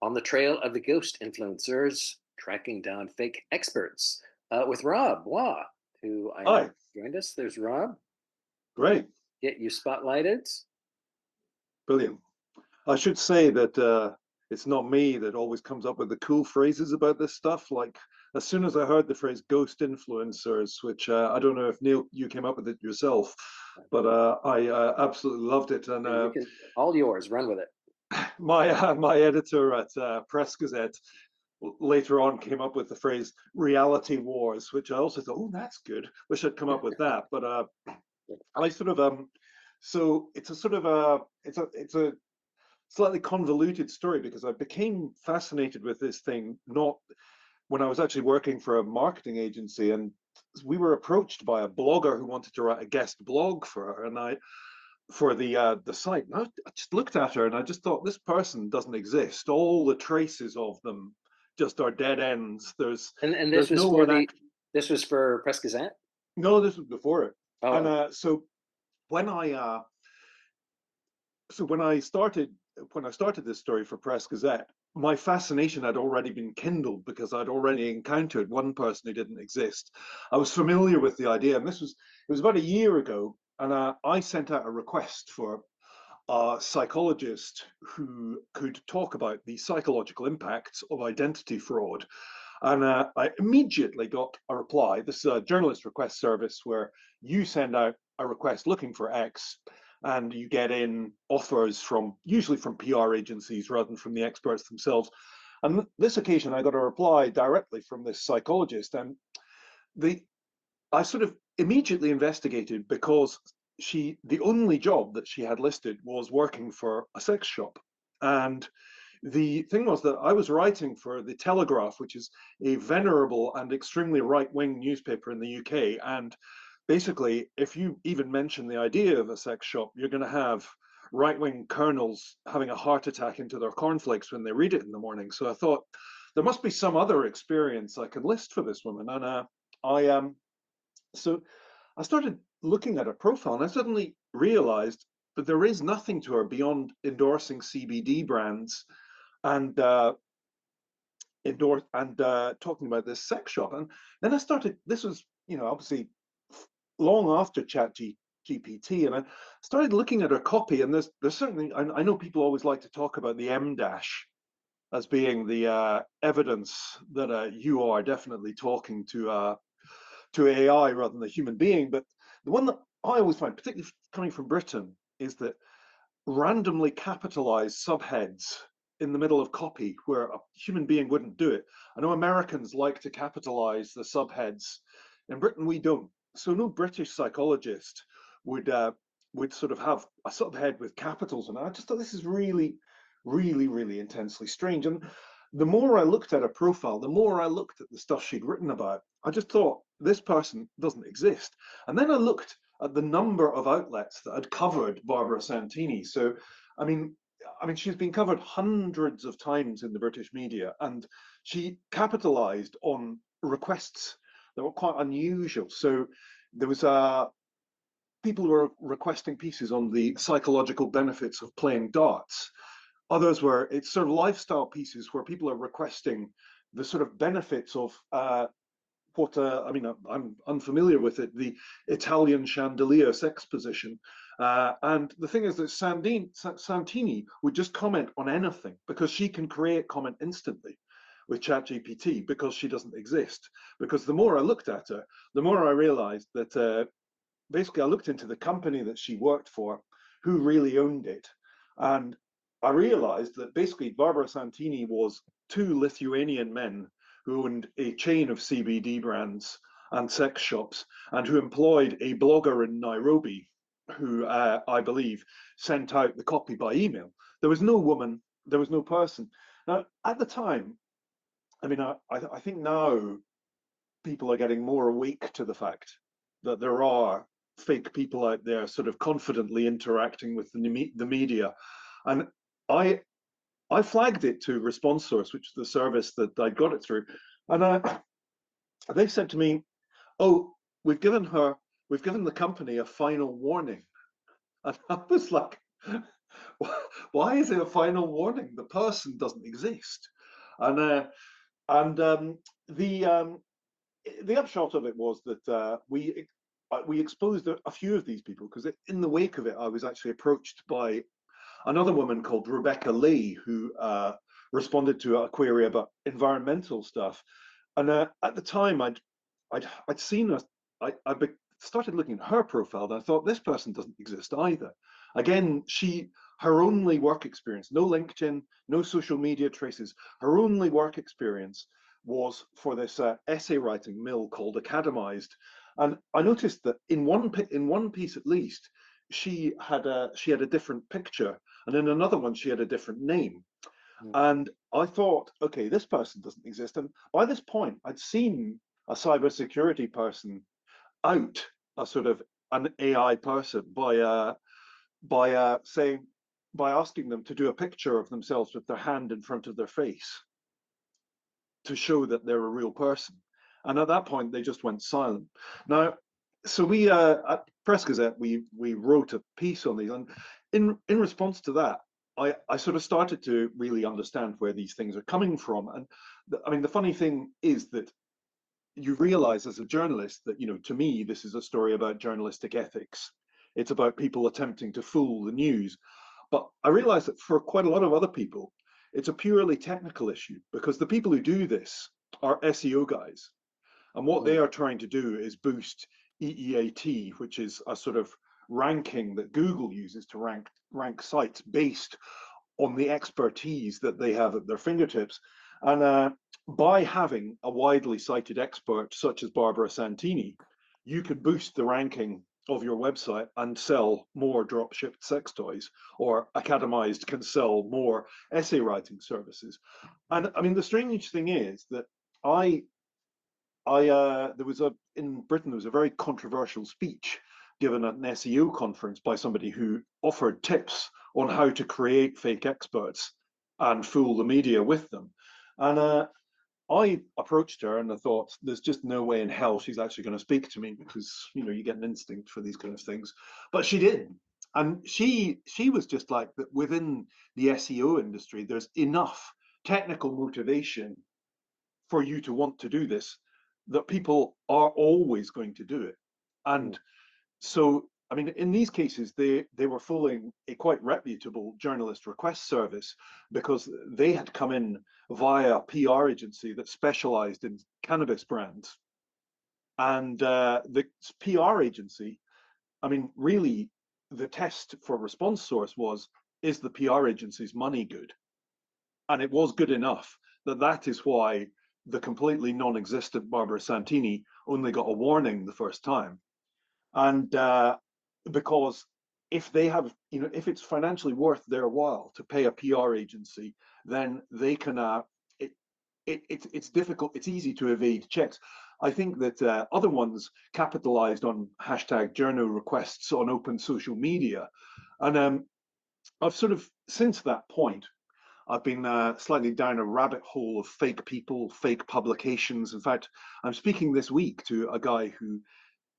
On the trail of the ghost influencers, tracking down fake experts with Rob Waugh, who I know Hi, joined us. There's Rob. great, Get you spotlighted. brilliant. I should say that it's not me that always comes up with the cool phrases about this stuff. Like, as soon as I heard the phrase ghost influencers, which I don't know if Neil, you came up with it yourself, but I absolutely loved it. And You can all yours. Run with it. my editor at Press Gazette later on came up with the phrase reality wars, which I also thought, oh, that's good. Wish I'd come up with that. But I sort of so it's a sort of it's a slightly convoluted story because I became fascinated with this thing not when I was actually working for a marketing agency, and we were approached by a blogger who wanted to write a guest blog for her, and I for the site. And I just looked at her and I just thought, this person doesn't exist. All the traces of them just are dead ends. And this There's was nowhere for that. this was for Press Gazette. No, this was before it. And Oh, so when I so when I started this story for Press Gazette, my fascination had already been kindled because I'd already encountered one person who didn't exist. I was familiar with the idea, and it was about a year ago, and I sent out a request for a psychologist who could talk about the psychological impacts of identity fraud. And I immediately got a reply. This is a journalist request service where you send out a request looking for X, and you get in offers from usually from PR agencies rather than from the experts themselves. And this occasion, I got a reply directly from this psychologist, and the I sort of immediately investigated because the only job that she had listed was working for a sex shop. And the thing was that I was writing for the Telegraph, which is a venerable and extremely right-wing newspaper in the UK. And basically, if you even mention the idea of a sex shop, you're going to have right-wing colonels having a heart attack into their cornflakes when they read it in the morning. So I thought there must be some other experience I can list for this woman. And I so I started looking at her profile, and I suddenly realized that there is nothing to her beyond endorsing CBD brands and talking about this sex shop. And then I started. This was, obviously long after GPT, and I started looking at her copy. And there's certainly I know people always like to talk about the M dash as being the evidence that you are definitely talking to AI rather than a human being. But the one that I always find, particularly coming from Britain, is that randomly capitalized subheads in the middle of copy where a human being wouldn't do it. I know Americans like to capitalize the subheads. In Britain, we don't. So no British psychologist would sort of have a subhead with capitals, and I just thought this is really, really, really intensely strange. And the more I looked at her profile, the more I looked at the stuff she'd written about, I just thought this person doesn't exist. And then I looked at the number of outlets that had covered Barbara Santini. So, I mean, she's been covered hundreds of times in the British media, and she capitalized on requests that were quite unusual. So there was people were requesting pieces on the psychological benefits of playing darts. Others were it's sort of lifestyle pieces where people are requesting the sort of benefits of I'm unfamiliar with it, the Italian chandelier sex position. And the thing is that Santini would just comment on anything because she can create comment instantly with ChatGPT because she doesn't exist. Because the more I looked at her, the more I realized that basically I looked into the company that she worked for, who really owned it. And I realized that basically Barbara Santini was two Lithuanian men who owned a chain of CBD brands and sex shops, and who employed a blogger in Nairobi who I believe sent out the copy by email. There was no woman, there was no person. Now, at the time, I think now people are getting more awake to the fact that there are fake people out there sort of confidently interacting with the media. And I I flagged it to Response Source, which is the service that I got it through, and they said to me, "Oh, we've given the company a final warning," and I was like, why is it a final warning? The person doesn't exist. And the the upshot of it was that we exposed a few of these people, because in the wake of it, I was actually approached by another woman called Rebecca Lee, who responded to a query about environmental stuff. And at the time, I'd seen her. I started looking at her profile, and I thought, this person doesn't exist either. Again, her only work experience, no LinkedIn, no social media traces. Her only work experience was for this essay writing mill called Academized. And I noticed that in one piece at least, she had a different picture, and in another one she had a different name. Mm. And I thought, okay, this person doesn't exist. And by this point, I'd seen a cybersecurity person out, a sort of an AI person, by saying, by asking them to do a picture of themselves with their hand in front of their face to show that they're a real person. And at that point, they just went silent. Now, so we at Press Gazette, we wrote a piece on these, and in response to that, I sort of started to really understand where these things are coming from. And I mean, the funny thing is that you realize as a journalist that, to me, this is a story about journalistic ethics. It's about people attempting to fool the news. But I realize that for quite a lot of other people, it's a purely technical issue, because the people who do this are SEO guys. And what they Mm. are trying to do is boost EEAT, which is a sort of ranking that Google uses to rank sites based on the expertise that they have at their fingertips. And by having a widely cited expert such as Barbara Santini, you can boost the ranking of your website and sell more drop-shipped sex toys, or Academized can sell more essay writing services. And I mean, the strange thing is that I there was in Britain, there was a very controversial speech given at an SEO conference by somebody who offered tips on how to create fake experts and fool the media with them. And I approached her and I thought, there's just no way in hell she's actually going to speak to me, because you get an instinct for these kind of things. But she did. And she was just like that. Within the SEO industry, there's enough technical motivation for you to want to do this, that people are always going to do it. Mm. And so, I mean, in these cases, they were fooling a quite reputable journalist request service, because they had come in via a PR agency that specialized in cannabis brands. And the PR agency, I mean, really, the test for response source was, is the PR agency's money good? And it was good enough that is why the completely non-existent Barbara Santini only got a warning the first time. And because if they have, if it's financially worth their while to pay a PR agency, then they can. It's difficult. It's easy to evade checks. I think that other ones capitalized on hashtag journo requests on open social media, and I've sort of since that point I've been slightly down a rabbit hole of fake people, fake publications. In fact, I'm speaking this week to a guy who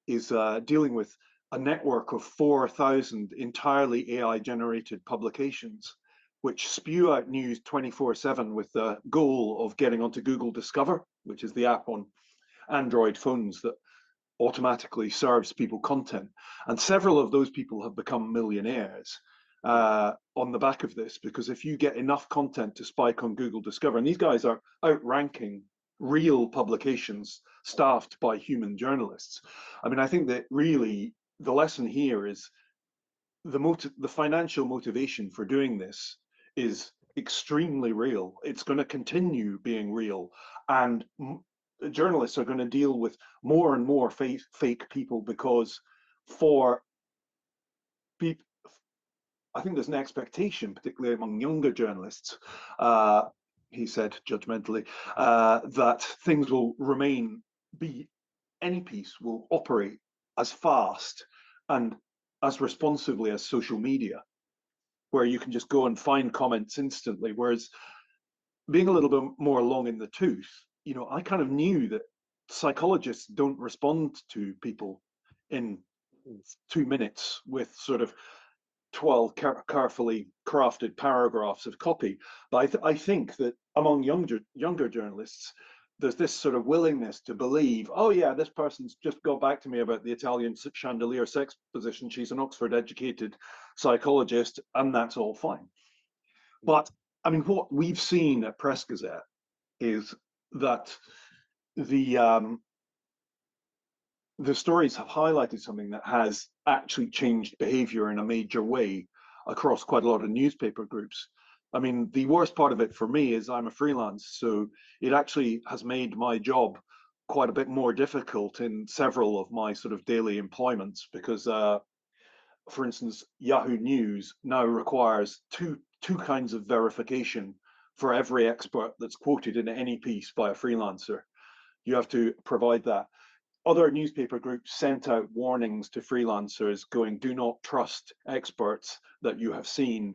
is dealing with a network of 4,000 entirely AI generated publications, which spew out news 24/7 with the goal of getting onto Google Discover, which is the app on Android phones that automatically serves people content. And several of those people have become millionaires on the back of this, because if you get enough content to spike on Google Discover, and these guys are outranking real publications staffed by human journalists. I mean, I think that really the lesson here is the financial motivation for doing this is extremely real. It's going to continue being real, and journalists are going to deal with more and more fake people, because for people, I think there's an expectation, particularly among younger journalists, he said judgmentally, that things will any piece will operate as fast and as responsively as social media, where you can just go and find comments instantly. Whereas being a little bit more long in the tooth, I kind of knew that psychologists don't respond to people in 2 minutes with sort of 12 carefully crafted paragraphs of copy. But I think that among younger journalists, there's this sort of willingness to believe, oh yeah, this person's just got back to me about the Italian chandelier sex position. She's an Oxford educated psychologist, and that's all fine. But I mean, what we've seen at Press Gazette is that the the stories have highlighted something that has actually changed behavior in a major way across quite a lot of newspaper groups. I mean, the worst part of it for me is I'm a freelance, so it actually has made my job quite a bit more difficult in several of my sort of daily employments because, for instance, Yahoo News now requires two kinds of verification for every expert that's quoted in any piece by a freelancer. You have to provide that. Other newspaper groups sent out warnings to freelancers going, do not trust experts that you have seen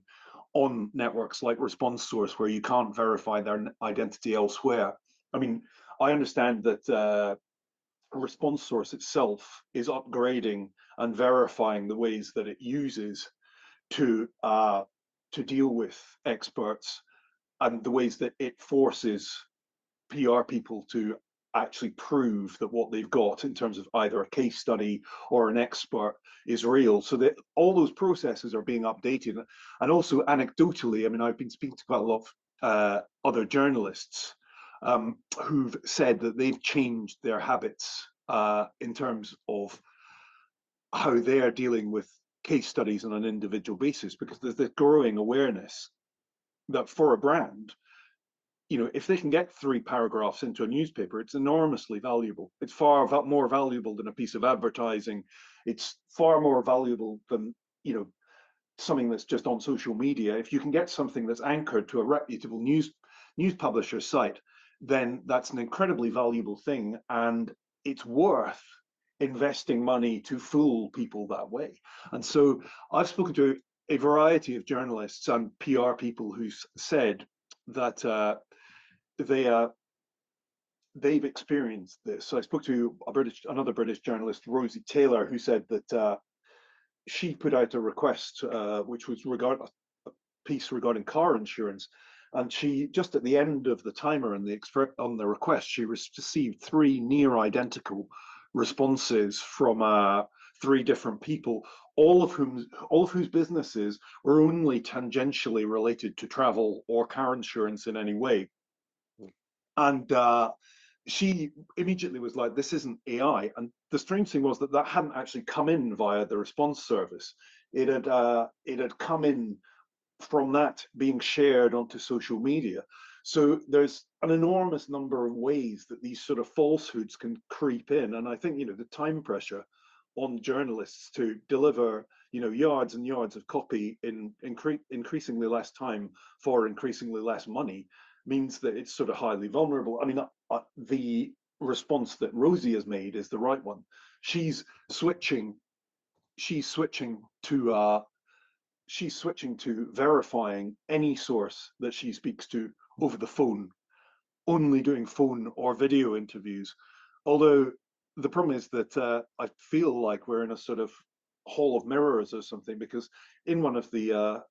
on networks like Response Source, where you can't verify their identity elsewhere. I mean, I understand that Response Source itself is upgrading and verifying the ways that it uses to deal with experts and the ways that it forces PR people to actually prove that what they've got in terms of either a case study or an expert is real. So that all those processes are being updated. And also anecdotally, I mean, I've been speaking to quite a lot of other journalists who've said that they've changed their habits in terms of how they're dealing with case studies on an individual basis, because there's this growing awareness that for a brand, you know, if they can get 3 paragraphs into a newspaper, it's enormously valuable. It's far more valuable than a piece of advertising. It's far more valuable than, you know, something that's just on social media. If you can get something that's anchored to a reputable news publisher site, then that's an incredibly valuable thing, and it's worth investing money to fool people that way. And so I've spoken to a variety of journalists and PR people who said that they've experienced this. So I spoke to another British journalist, Rosie Taylor, who said that she put out a request, which was a piece regarding car insurance, and she just at the end of the timer on the request, she received 3 near identical responses from 3 different people, all of whose businesses were only tangentially related to travel or car insurance in any way. And she immediately was like, this isn't AI. And the strange thing was that hadn't actually come in via the response service. It had come in from that being shared onto social media. So there's an enormous number of ways that these sort of falsehoods can creep in. And I think, you know, the time pressure on journalists to deliver, you know, yards and yards of copy in increasingly less time for increasingly less money means that it's sort of highly vulnerable. I mean, the response that Rosie has made is the right one. She's switching to verifying any source that she speaks to over the phone, only doing phone or video interviews. Although the problem is that I feel like we're in a sort of hall of mirrors or something, because in one of the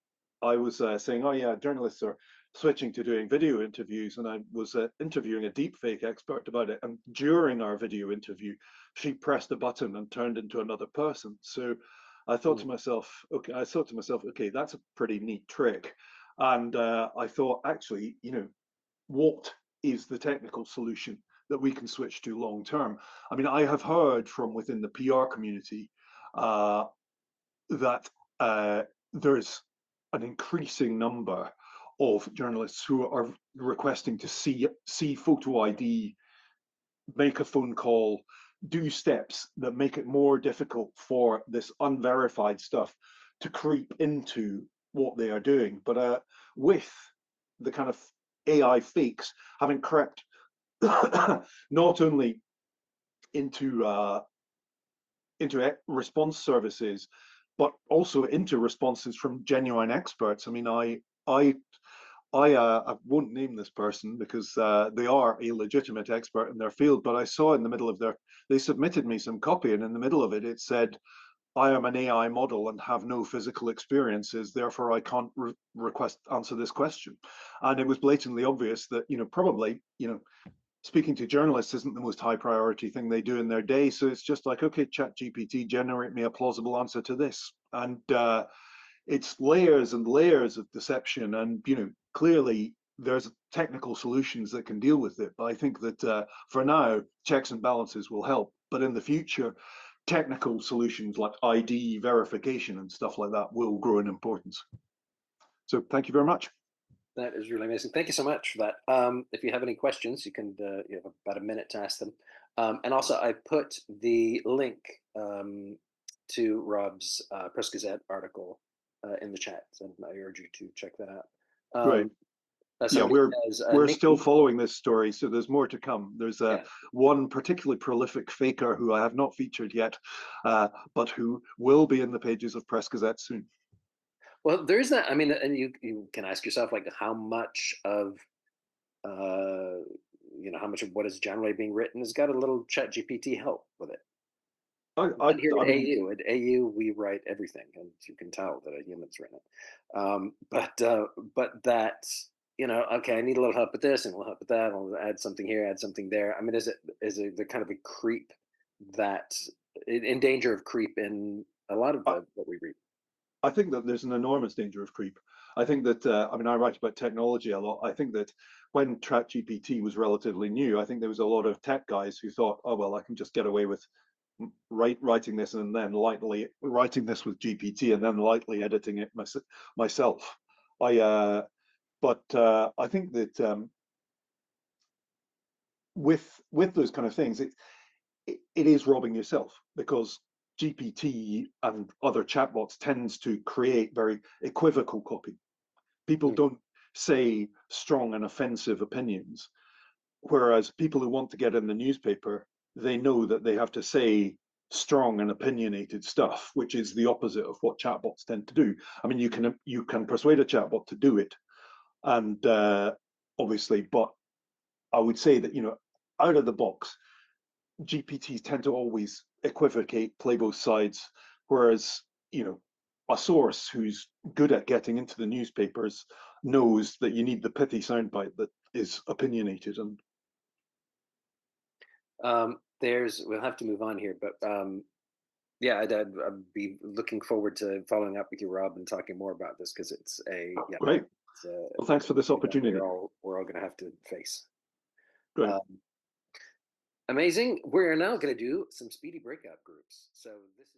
I was saying, oh yeah, journalists are switching to doing video interviews, and I was interviewing a deepfake expert about it. And during our video interview, she pressed a button and turned into another person. So I thought to myself, okay, that's a pretty neat trick. And I thought, actually, you know, what is the technical solution that we can switch to long term? I mean, I have heard from within the PR community that there's an increasing number of journalists who are requesting to see photo ID, make a phone call, do steps that make it more difficult for this unverified stuff to creep into what they are doing. But with the kind of AI fakes having crept not only into response services, but also into responses from genuine experts. I mean, I won't name this person because they are a legitimate expert in their field, but I saw in the middle of they submitted me some copy, and in the middle of it, it said, I am an AI model and have no physical experiences, therefore I can't answer this question. And it was blatantly obvious that, probably, speaking to journalists isn't the most high priority thing they do in their day. So it's just like, okay, chat GPT, generate me a plausible answer to this. And it's layers and layers of deception. And, clearly there's technical solutions that can deal with it. But I think that for now, checks and balances will help. But in the future, technical solutions like ID verification and stuff like that will grow in importance. So thank you very much. That is really amazing. Thank you so much for that. If you have any questions, you have about a minute to ask them. And also, I put the link to Rob's Press Gazette article in the chat, and I urge you to check that out. Great. Yeah, Somebody says, we're still Nikki, following this story, so there's more to come. There's yeah. one particularly prolific faker who I have not featured yet, but who will be in the pages of Press Gazette soon. Well, there is that. I mean, and you can ask yourself, like, how much of how much of what is generally being written has got a little Chat GPT help with it. I, But here I at mean, AU, we write everything, and you can tell that a human's written it. But that, okay, I need a little help with this, and we'll help with that. I'll add something here, add something there. I mean, is it the kind of a creep that in danger of creep in a lot of I, what we read? I think that there's an enormous danger of creep. I think that, I write about technology a lot. I think that when ChatGPT was relatively new, I think there was a lot of tech guys who thought, oh, well, I can just get away with writing this and then lightly writing this with GPT and then lightly editing it myself. But I think that with those kind of things, it is robbing yourself, because GPT and other chatbots tends to create very equivocal copy. People Hmm. don't say strong and offensive opinions, whereas people who want to get in the newspaper, they know that they have to say strong and opinionated stuff, which is the opposite of what chatbots tend to do. I mean, you can persuade a chatbot to do it, and obviously, but I would say that, out of the box, GPTs tend to always equivocate, play both sides, whereas, a source who's good at getting into the newspapers knows that you need the pithy soundbite that is opinionated. And We'll have to move on here, but yeah, I'd be looking forward to following up with you, Rob, and talking more about this, because it's great. it's Well, thanks for this that opportunity. we're all going to have to face. Great. Um, Amazing. We're now going to do some speedy breakout groups. So this is.